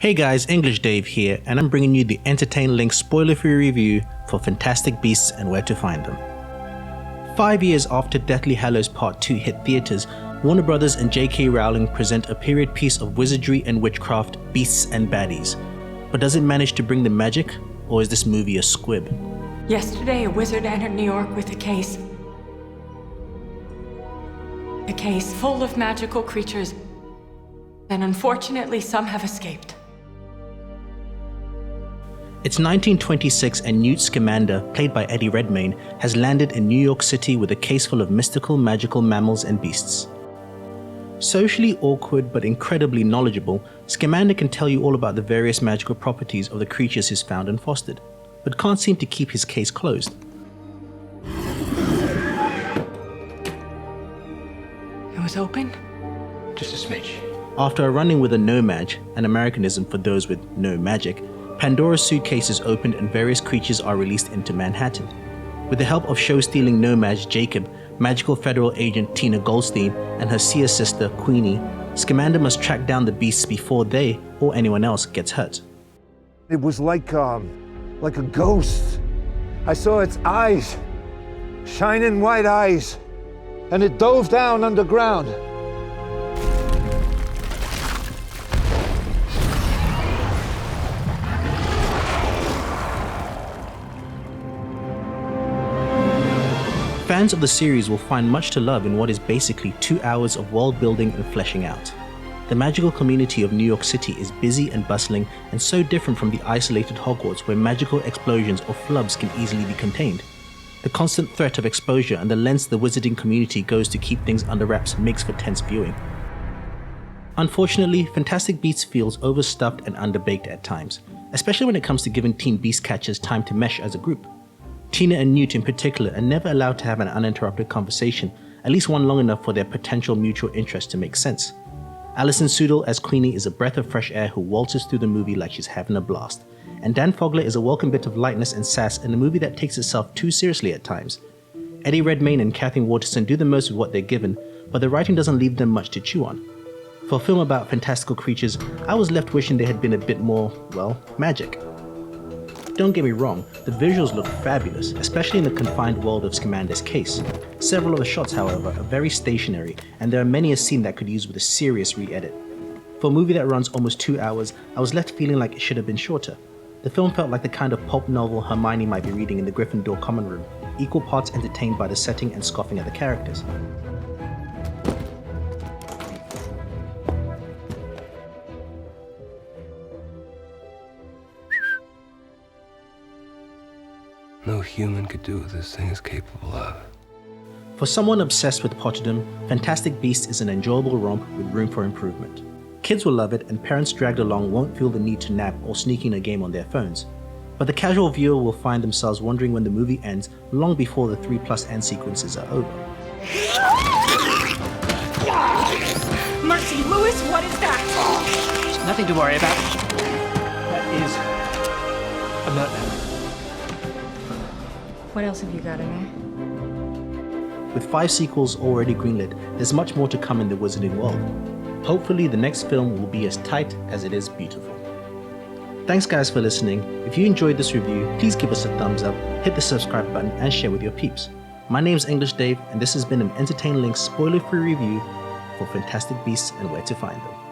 Hey guys, English Dave here, and I'm bringing you the Entertain Lynx spoiler-free review for Fantastic Beasts and Where to Find Them. 5 years after Deathly Hallows Part 2 hit theaters, Warner Bros. And J.K. Rowling present a period piece of wizardry and witchcraft, beasts and baddies. But does it manage to bring the magic, or is this movie a squib? Yesterday, a wizard entered New York with a case. A case full of magical creatures, and unfortunately some have escaped. It's 1926 and Newt Scamander, played by Eddie Redmayne, has landed in New York City with a case full of mystical, magical mammals and beasts. Socially awkward but incredibly knowledgeable, Scamander can tell you all about the various magical properties of the creatures he's found and fostered, but can't seem to keep his case closed. It was open? Just a smidge. After a run-in with a no-mage, an Americanism for those with no magic, Pandora's suitcase is opened and various creatures are released into Manhattan. With the help of show-stealing no-mage Jacob, magical federal agent Tina Goldstein, and her seer sister Queenie, Scamander must track down the beasts before they or anyone else gets hurt. It was like a ghost. I saw its eyes, shining white eyes, and it dove down underground. Fans of the series will find much to love in what is basically 2 hours of world building and fleshing out. The magical community of New York City is busy and bustling and so different from the isolated Hogwarts where magical explosions or flubs can easily be contained. The constant threat of exposure and the lengths the wizarding community goes to keep things under wraps makes for tense viewing. Unfortunately, Fantastic Beasts feels overstuffed and underbaked at times, especially when it comes to giving teen beast catchers time to mesh as a group. Tina and Newt in particular are never allowed to have an uninterrupted conversation, at least one long enough for their potential mutual interest to make sense. Alison Sudol as Queenie is a breath of fresh air who waltzes through the movie like she's having a blast, and Dan Fogler is a welcome bit of lightness and sass in a movie that takes itself too seriously at times. Eddie Redmayne and Kathleen Waterston do the most with what they're given, but the writing doesn't leave them much to chew on. For a film about fantastical creatures, I was left wishing there had been a bit more, well, magic. Don't get me wrong, the visuals look fabulous, especially in the confined world of Scamander's case. Several of the shots, however, are very stationary, and there are many a scene that could use with a serious re-edit. For a movie that runs almost 2 hours, I was left feeling like it should have been shorter. The film felt like the kind of pulp novel Hermione might be reading in the Gryffindor common room, equal parts entertained by the setting and scoffing at the characters. No human could do what this thing is capable of. For someone obsessed with Potterdom, Fantastic Beasts is an enjoyable romp with room for improvement. Kids will love it, and parents dragged along won't feel the need to nap or sneak in a game on their phones. But the casual viewer will find themselves wondering when the movie ends long before the 3+ end sequences are over. Mercy, Lewis, what is that? Nothing to worry about. That is a nut. What else have you got in there? With 5 sequels already greenlit, there's much more to come in the wizarding world. Hopefully the next film will be as tight as it is beautiful. Thanks guys for listening. If you enjoyed this review, please give us a thumbs up, hit the subscribe button and share with your peeps. My name's English Dave and this has been an Entertain Lynx spoiler-free review for Fantastic Beasts and Where to Find Them.